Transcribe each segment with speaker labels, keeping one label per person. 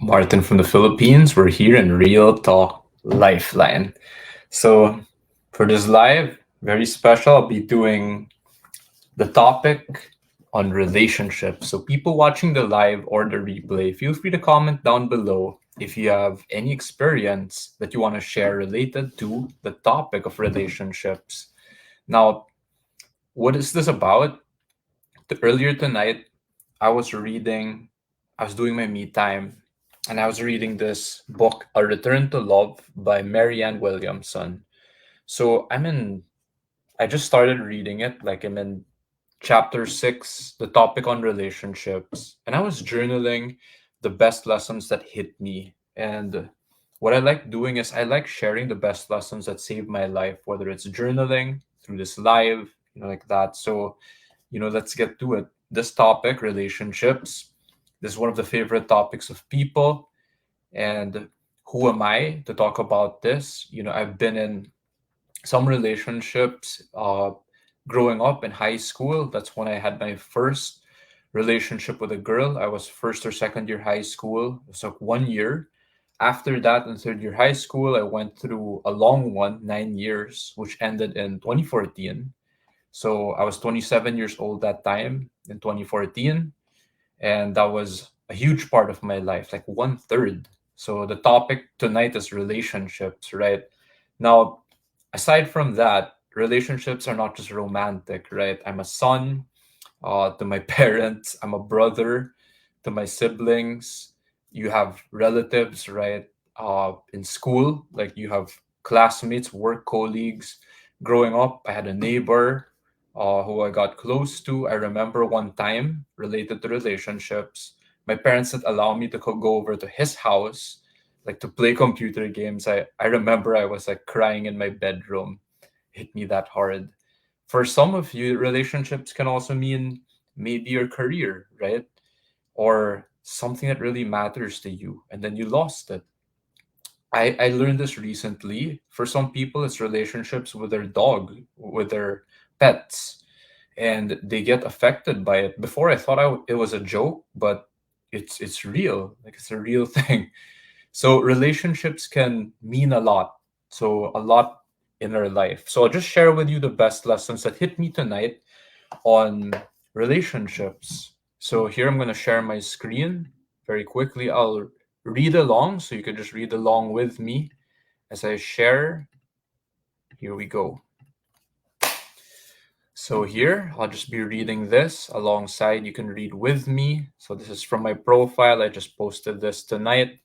Speaker 1: Martin from the Philippines. We're here in Real Talk Lifeline. So, for this live, very special, I'll be doing the topic on relationships. So, people watching the live or the replay, feel free to comment down below if you have any experience that you want to share related to the topic of relationships. Now, what is this about? Earlier tonight, I was reading, I was doing my me time, and I was reading this book, A Return to Love by Marianne Williamson. So I just started reading it, like I'm in chapter six, the topic on relationships, and I was journaling the best lessons that hit me. And what I like doing is I like sharing the best lessons that saved my life, whether it's journaling through this live, like that. So let's get to it. This topic, relationships, this is one of the favorite topics of people. And who am I to talk about this? I've been in some relationships growing up in high school. That's when I had my first relationship with a girl. I was first or second year high school. It was like 1 year. After that, in third year high school, I went through a long one, 9 years, which ended in 2014. So I was 27 years old that time in 2014. And that was a huge part of my life, like one third. So the topic tonight is relationships, right? Now, aside from that, relationships are not just romantic, right? I'm a son to my parents, I'm a brother to my siblings. You have relatives, right? In school, like you have classmates, work colleagues. Growing up, I had a neighbor who I got close to. I remember one time related to relationships, my parents would allow me to go over to his house, like to play computer games. I remember I was like crying in my bedroom. Hit me that hard. For some of you, relationships can also mean maybe your career, right? Or something that really matters to you, and then you lost it. I learned this recently. For some people, it's relationships with their dog, with their pets, and they get affected by it. Before, I thought it was a joke, but it's real. Like it's a real thing. So relationships can mean a lot. So a lot in our life. So I'll just share with you the best lessons that hit me tonight on relationships. So here I'm going to share my screen very quickly. I'll read along so you can just read along with me as I share. Here we go. So here, I'll just be reading this alongside. You can read with me. So this is from my profile. I just posted this tonight.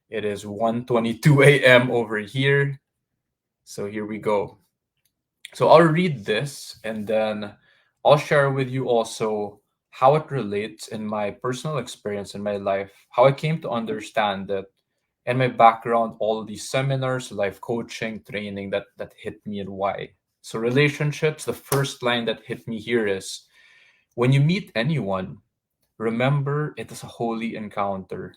Speaker 1: It is 1:22 a.m. over here. So here we go. So I'll read this and then I'll share with you also how it relates in my personal experience in my life, how I came to understand it, and my background, all of these seminars, life coaching, training that hit me and why. So relationships, the first line that hit me here is when you meet anyone, remember it is a holy encounter.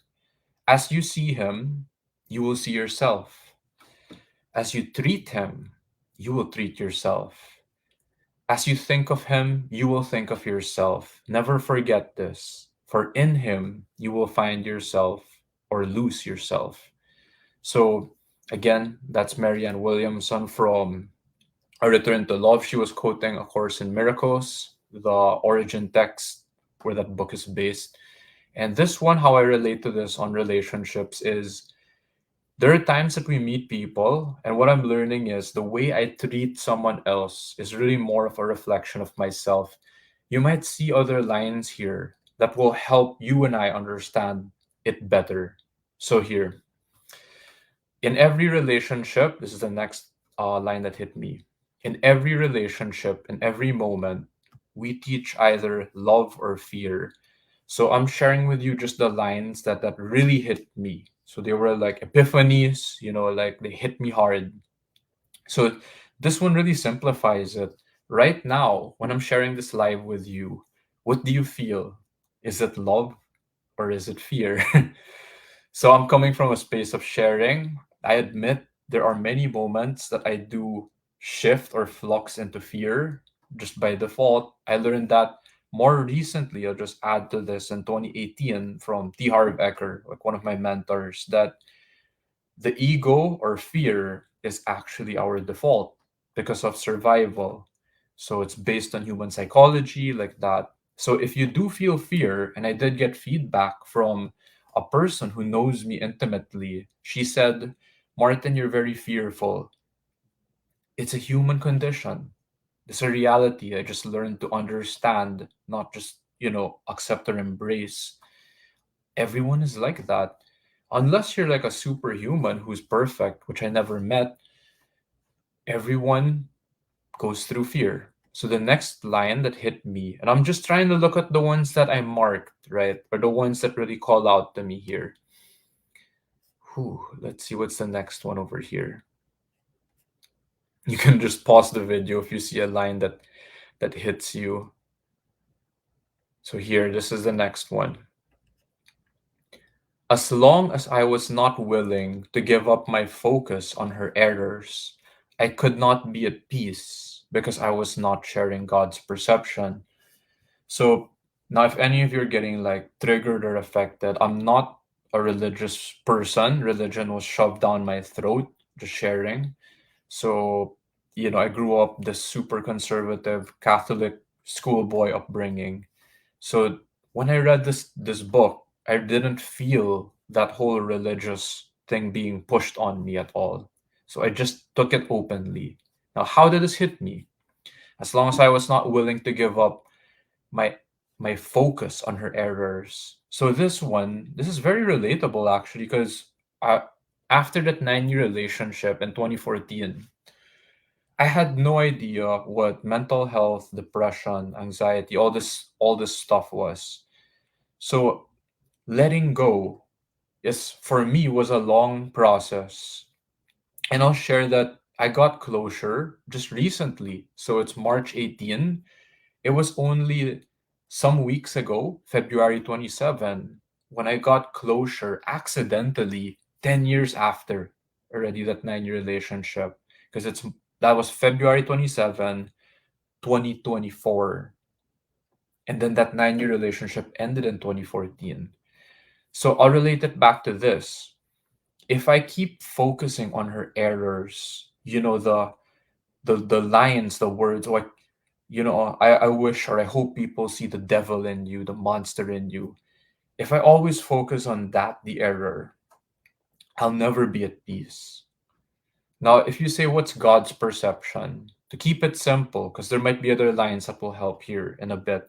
Speaker 1: As you see him, you will see yourself. As you treat him, you will treat yourself. As you think of him, you will think of yourself. Never forget this, for in him you will find yourself or lose yourself. So, again, that's Marianne Williamson from A Return to Love. She was quoting A Course in Miracles, the origin text where that book is based. And this one, how I relate to this on relationships is there are times that we meet people, and what I'm learning is the way I treat someone else is really more of a reflection of myself. You might see other lines here that will help you and I understand it better. So, here, in every relationship, this is the next line that hit me. In every relationship, in every moment, we teach either love or fear. So I'm sharing with you just the lines that really hit me. So they were like epiphanies, like they hit me hard. So this one really simplifies it. Right now, when I'm sharing this live with you, what do you feel? Is it love or is it fear? So I'm coming from a space of sharing. I admit there are many moments that I do shift or flux into fear just by default. I learned that more recently, I'll just add to this in 2018 from T. Harv Eker, like one of my mentors, that the ego or fear is actually our default because of survival. So it's based on human psychology, like that. So if you do feel fear, and I did get feedback from a person who knows me intimately, she said, Martin, you're very fearful. It's a human condition. It's a reality. I just learned to understand, not just, accept or embrace. Everyone is like that. Unless you're like a superhuman who's perfect, which I never met, everyone goes through fear. So the next line that hit me, and I'm just trying to look at the ones that I marked, right? Or the ones that really call out to me here. Whew, let's see what's the next one over here. You can just pause the video if you see a line that hits you. So here, this is the next one. As long as I was not willing to give up my focus on her errors, I could not be at peace because I was not sharing God's perception. So now, if any of you are getting like triggered or affected, I'm not a religious person. Religion was shoved down my throat, just sharing. So, I grew up this super conservative Catholic schoolboy upbringing. So when I read this book, I didn't feel that whole religious thing being pushed on me at all. So I just took it openly. Now, how did this hit me? As long as I was not willing to give up my my focus on her errors. So this is very relatable actually, because after that 9-year relationship in 2014, I had no idea what mental health, depression, anxiety, all this stuff was. So letting go is for me was a long process. And I'll share that I got closure just recently. So it's March 18. It was only some weeks ago, February 27, when I got closure accidentally 10 years after already that 9-year relationship. Because that was February 27, 2024. And then that 9-year relationship ended in 2014. So I'll relate it back to this. If I keep focusing on her errors, the lines, the words, like, I wish or I hope people see the devil in you, the monster in you. If I always focus on that, the error, I'll never be at peace. Now, if you say what's God's perception, to keep it simple, because there might be other lines that will help here in a bit.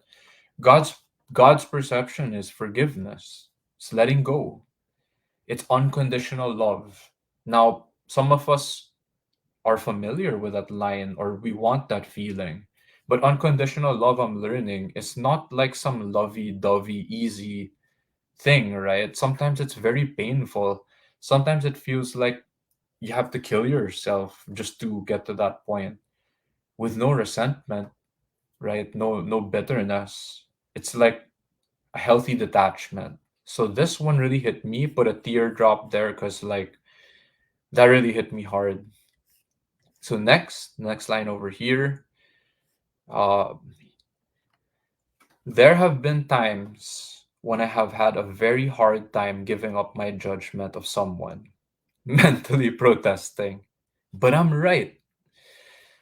Speaker 1: God's God's perception is forgiveness. It's letting go. It's unconditional love. Now, some of us are familiar with that line or we want that feeling. But unconditional love, I'm learning, is not like some lovey dovey, easy thing, right? Sometimes it's very painful. Sometimes it feels like you have to kill yourself just to get to that point with no resentment, right? No bitterness. It's like a healthy detachment. So this one really hit me, put a teardrop there because like that really hit me hard. So next line over here. Uh, there have been times when I have had a very hard time giving up my judgment of someone, mentally protesting. But I'm right.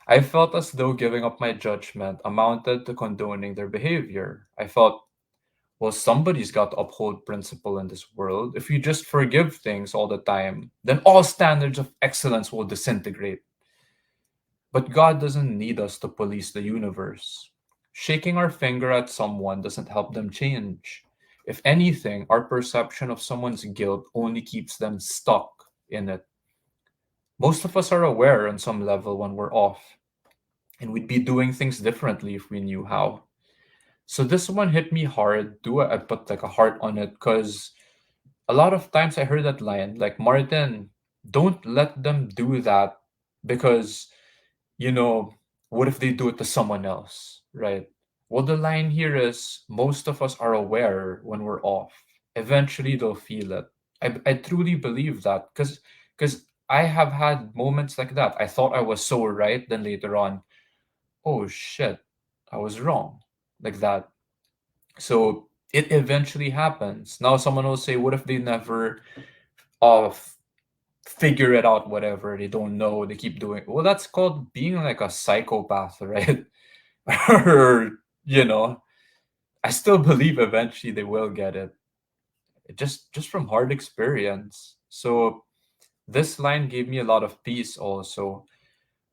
Speaker 1: I felt as though giving up my judgment amounted to condoning their behavior. I felt, well, somebody's got to uphold principle in this world. If you just forgive things all the time, then all standards of excellence will disintegrate. But God doesn't need us to police the universe. Shaking our finger at someone doesn't help them change. If anything, our perception of someone's guilt only keeps them stuck in it. Most of us are aware on some level when we're off, and we'd be doing things differently if we knew how. So this one hit me hard. Do I put like a heart on it because a lot of times I heard that line like, Martin, don't let them do that because, you know, what if they do it to someone else, right? Well, the line here is most of us are aware when we're off. Eventually, they'll feel it. I truly believe that because I have had moments like that. I thought I was so right, then later on, oh shit, I was wrong, like that. So it eventually happens. Now someone will say, what if they never uh, f- figure it out, whatever, they don't know, they keep doing. Well, that's called being like a psychopath, right? Or, you know, I still believe eventually they will get it. Just from hard experience. So this line gave me a lot of peace also,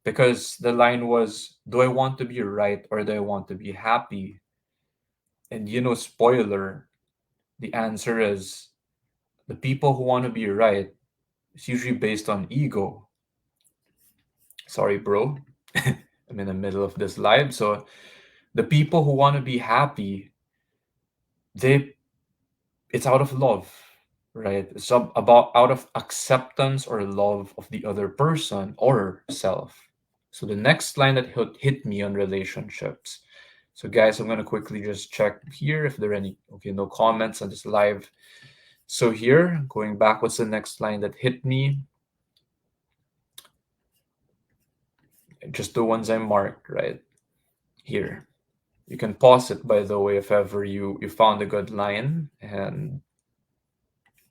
Speaker 1: because the line was, do I want to be right or do I want to be happy? And spoiler, the answer is the people who want to be right. It's usually based on ego. Sorry, bro. I'm in the middle of this live. So the people who want to be happy, they it's out of love, right? It's about out of acceptance or love of the other person or self. So the next line that hit me on relationships. So guys, I'm gonna quickly just check here if there are any no comments on this live. So here, going back, what's the next line that hit me? Just the ones I marked right here. You can pause it, by the way, if ever you found a good line and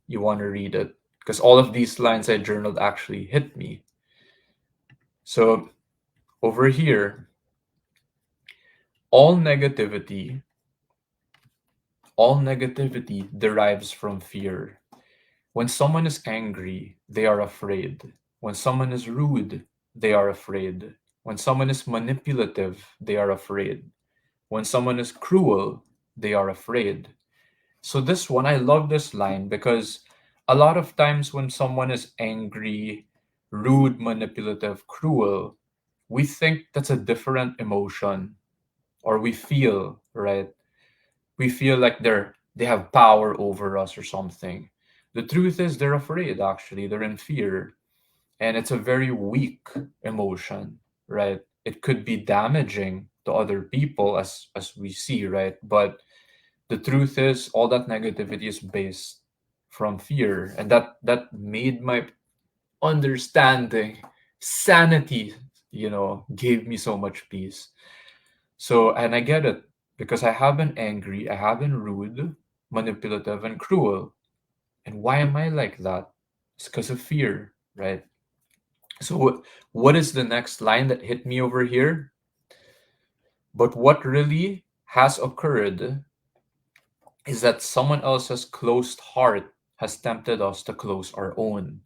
Speaker 1: you want to read it, because all of these lines I journaled actually hit me. So over here, all negativity, all negativity derives from fear. When someone is angry, they are afraid. When someone is rude, they are afraid. When someone is manipulative, they are afraid. When someone is cruel, they are afraid. So this one, I love this line because a lot of times when someone is angry, rude, manipulative, cruel, we think that's a different emotion, or we feel, right? We feel like they have power over us or something. The truth is they're afraid, actually. They're in fear. And it's a very weak emotion, right? It could be damaging to other people, as we see, right? But the truth is all that negativity is based from fear, and that made my understanding, sanity, gave me so much peace. So, and I get it, because I have been angry, I have been rude, manipulative, and cruel. And why am I like that? It's because of fear, right? So what is the next line that hit me over here? But what really has occurred is that someone else's closed heart has tempted us to close our own.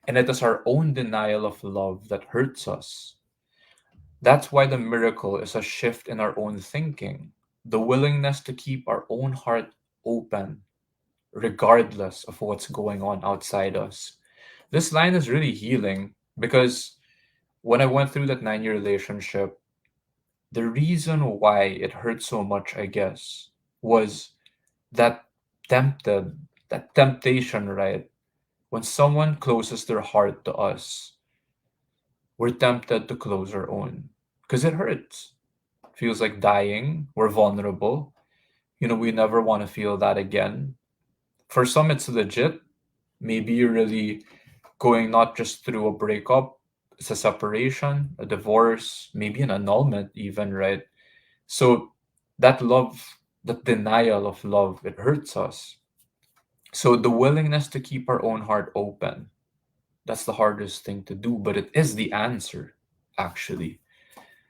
Speaker 1: And it is our own denial of love that hurts us. That's why the miracle is a shift in our own thinking, the willingness to keep our own heart open, regardless of what's going on outside us. This line is really healing because when I went through that 9 year relationship, the reason why it hurt so much, I guess, was that tempted, that temptation, right? When someone closes their heart to us, we're tempted to close our own because it hurts. Feels like dying. We're vulnerable. We never want to feel that again. For some, it's legit. Maybe you're really going not just through a breakup, it's a separation, a divorce, maybe an annulment, even, right? So that love, that denial of love, it hurts us. So the willingness to keep our own heart open, that's the hardest thing to do, but it is the answer, actually.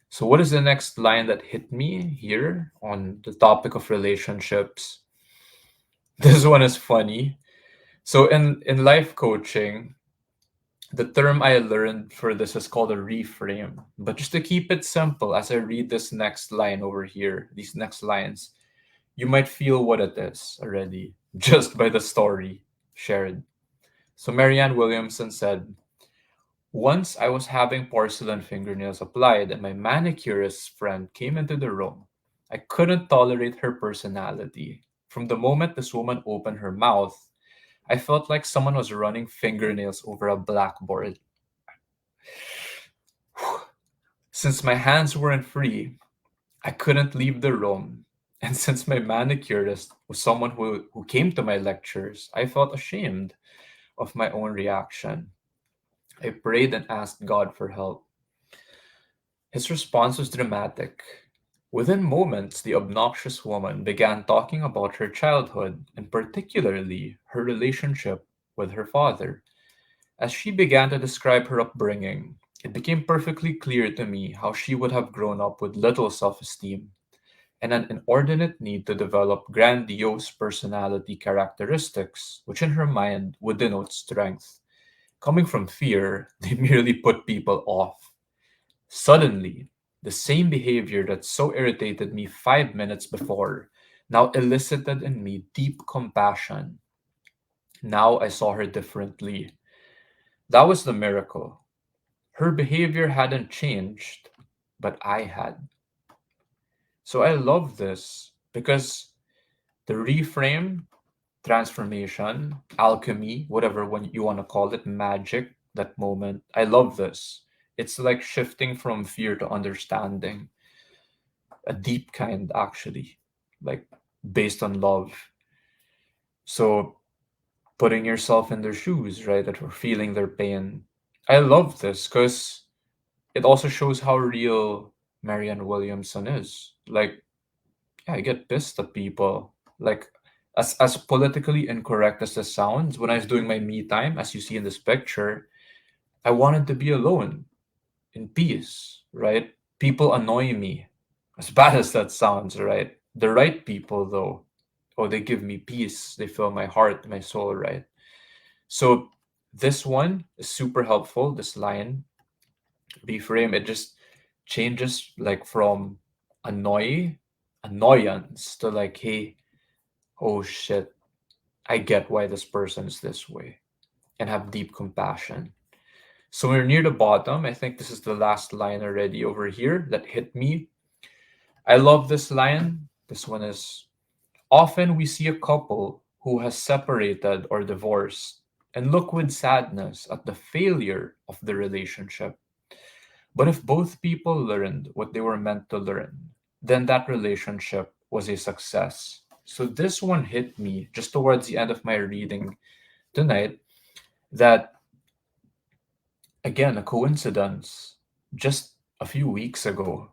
Speaker 1: So, what is the next line that hit me here on the topic of relationships? This one is funny. So, in life coaching, the term I learned for this is called a reframe. But just to keep it simple, as I read this next line over here, these next lines, you might feel what it is already just by the story shared. So, Marianne Williamson said, once I was having porcelain fingernails applied, and my manicurist friend came into the room. I couldn't tolerate her personality. From the moment this woman opened her mouth, I felt like someone was running fingernails over a blackboard. Since my hands weren't free, I couldn't leave the room. And since my manicurist was someone who came to my lectures, I felt ashamed of my own reaction. I prayed and asked God for help. His response was dramatic. Within moments, the obnoxious woman began talking about her childhood and particularly her relationship with her father. As she began to describe her upbringing, it became perfectly clear to me how she would have grown up with little self esteem and an inordinate need to develop grandiose personality characteristics, which in her mind would denote strength. Coming from fear, they merely put people off. Suddenly, the same behavior that so irritated me 5 minutes before now elicited in me deep compassion. Now I saw her differently. That was the miracle. Her behavior hadn't changed, but I had. So I love this because the reframe, transformation, alchemy, whatever one you want to call it, magic, that moment, I love this. It's like shifting from fear to understanding, a deep kind, actually, like based on love. So putting yourself in their shoes, right, that we're feeling their pain. I love this because it also shows how real Marianne Williamson is. Like, yeah, I get pissed at people. Like, as politically incorrect as this sounds, when I was doing my me time, as you see in this picture, I wanted to be alone in peace, right? People annoy me. As bad as that sounds, right? The right people, though, oh, they give me peace. They fill my heart, my soul, right? So this one is super helpful. This line, reframe, it just changes like from annoy, annoyance to like, hey, oh shit, I get why this person is this way, and have deep compassion. So we're near the bottom. I think this is the last line already over here that hit me. I love this line. This one is, often we see a couple who has separated or divorced and look with sadness at the failure of the relationship. But if both people learned what they were meant to learn, then that relationship was a success. So this one hit me just towards the end of my reading tonight, that again, a coincidence, just a few weeks ago,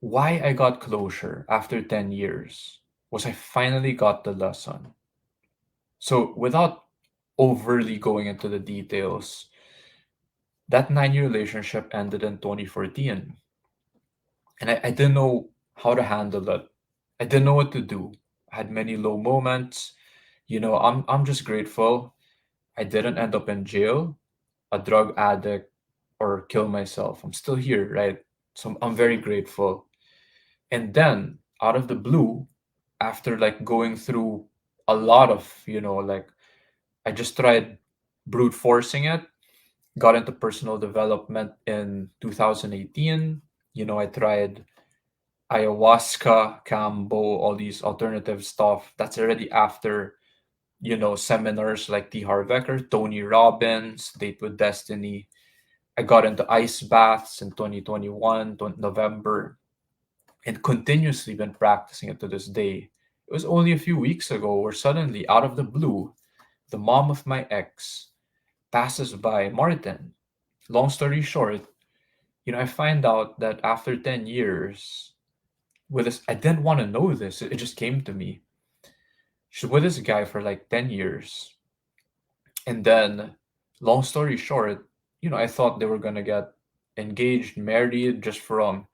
Speaker 1: why I got closure after 10 years was I finally got the lesson. So, without overly going into the details, that 9 year relationship ended in 2014. And I didn't know how to handle it. I didn't know what to do. I had many low moments. I'm just grateful I didn't end up in jail, a drug addict, or kill myself. I'm still here, right? So I'm very grateful. And then out of the blue, after like going through a lot of, like I just tried brute forcing it, got into personal development in 2018. I tried ayahuasca, cambo, all these alternative stuff. That's already after, seminars like T. Harv Eker, Tony Robbins, Date with Destiny. I got into ice baths in 2021, November, and continuously been practicing it to this day. It was only a few weeks ago where suddenly, out of the blue, the mom of my ex passes by Martin. Long story short, I find out that after 10 years, with this, I didn't want to know this. It just came to me. She's with this guy for like 10 years. And then, long story short, I thought they were going to get engaged, married, just from,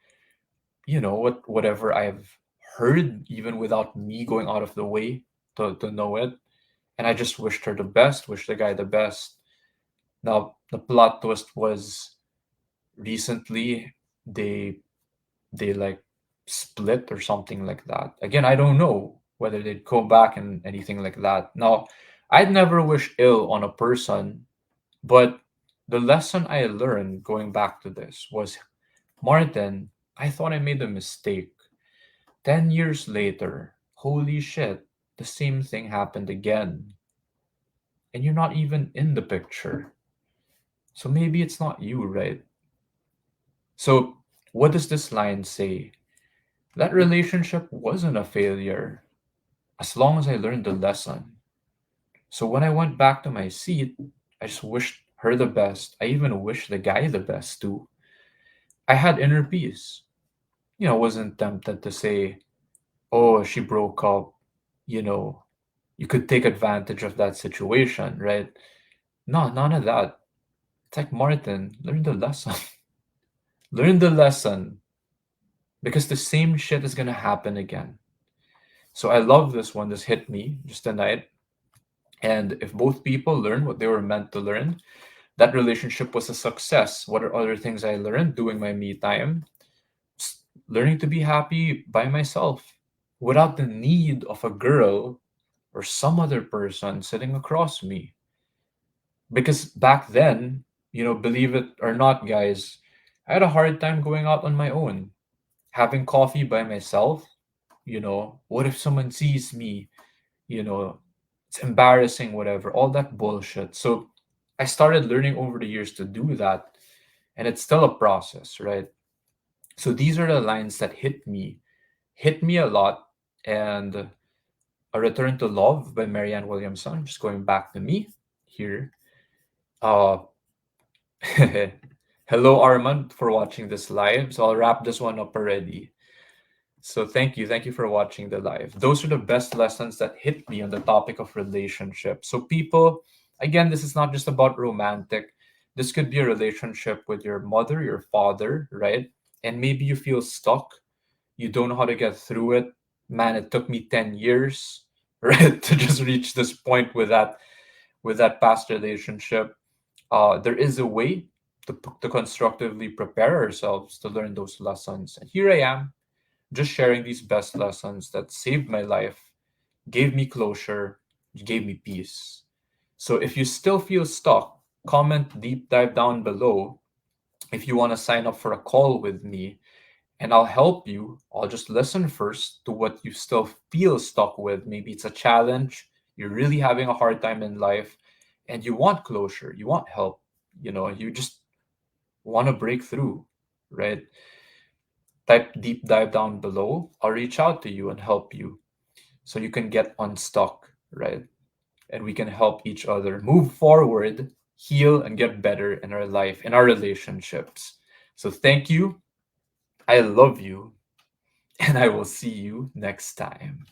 Speaker 1: whatever I've heard, even without me going out of the way to know it. And I just wished her the best, wished the guy the best. Now, the plot twist was recently they they like split or something like that. Again, I don't know whether they'd go back and anything like that. Now, I'd never wish ill on a person, but the lesson I learned going back to this was, Martin, I thought I made a mistake. 10 years later, holy shit, the same thing happened again. And you're not even in the picture. So maybe it's not you, right? So, what does this line say? That relationship wasn't a failure as long as I learned the lesson. So, when I went back to my seat, I just wished her the best. I even wished the guy the best too. I had inner peace. wasn't tempted to say, oh, she broke up, you know, you could take advantage of that situation, right? No, none of that. It's like, Martin, learn the lesson. Learn the lesson because the same shit is gonna happen again. So I love this one. This hit me just tonight. And if both people learn what they were meant to learn, that relationship was a success. What are other things I learned doing my me time? Learning to be happy by myself without the need of a girl or some other person sitting across me. Because back then, believe it or not, guys, I had a hard time going out on my own, having coffee by myself. What if someone sees me? You know, it's embarrassing, whatever, all that bullshit. So I started learning over the years to do that, and it's still a process, right? So these are the lines that hit me a lot. And A Return to Love by Marianne Williamson, just going back to me here. Uh, Hello, Armand, for watching this live. So I'll wrap this one up already. So thank you. Thank you for watching the live. Those are the best lessons that hit me on the topic of relationships. So people, again, this is not just about romantic. This could be a relationship with your mother, your father, right? And maybe you feel stuck. You don't know how to get through it. Man, it took me 10 years, right, to just reach this point with that past relationship. There is a way to constructively prepare ourselves to learn those lessons. And here I am, just sharing these best lessons that saved my life, gave me closure, gave me peace. So if you still feel stuck, comment deep dive down below if you want to sign up for a call with me, and I'll help you. I'll just listen first to what you still feel stuck with. Maybe it's a challenge, you're really having a hard time in life, and you want closure, you want help, you just want to break through, right? Type deep dive down below. I'll reach out to you and help you so you can get unstuck, right? And we can help each other move forward, heal, and get better in our life, in our relationships. So thank you. I love you. And I will see you next time.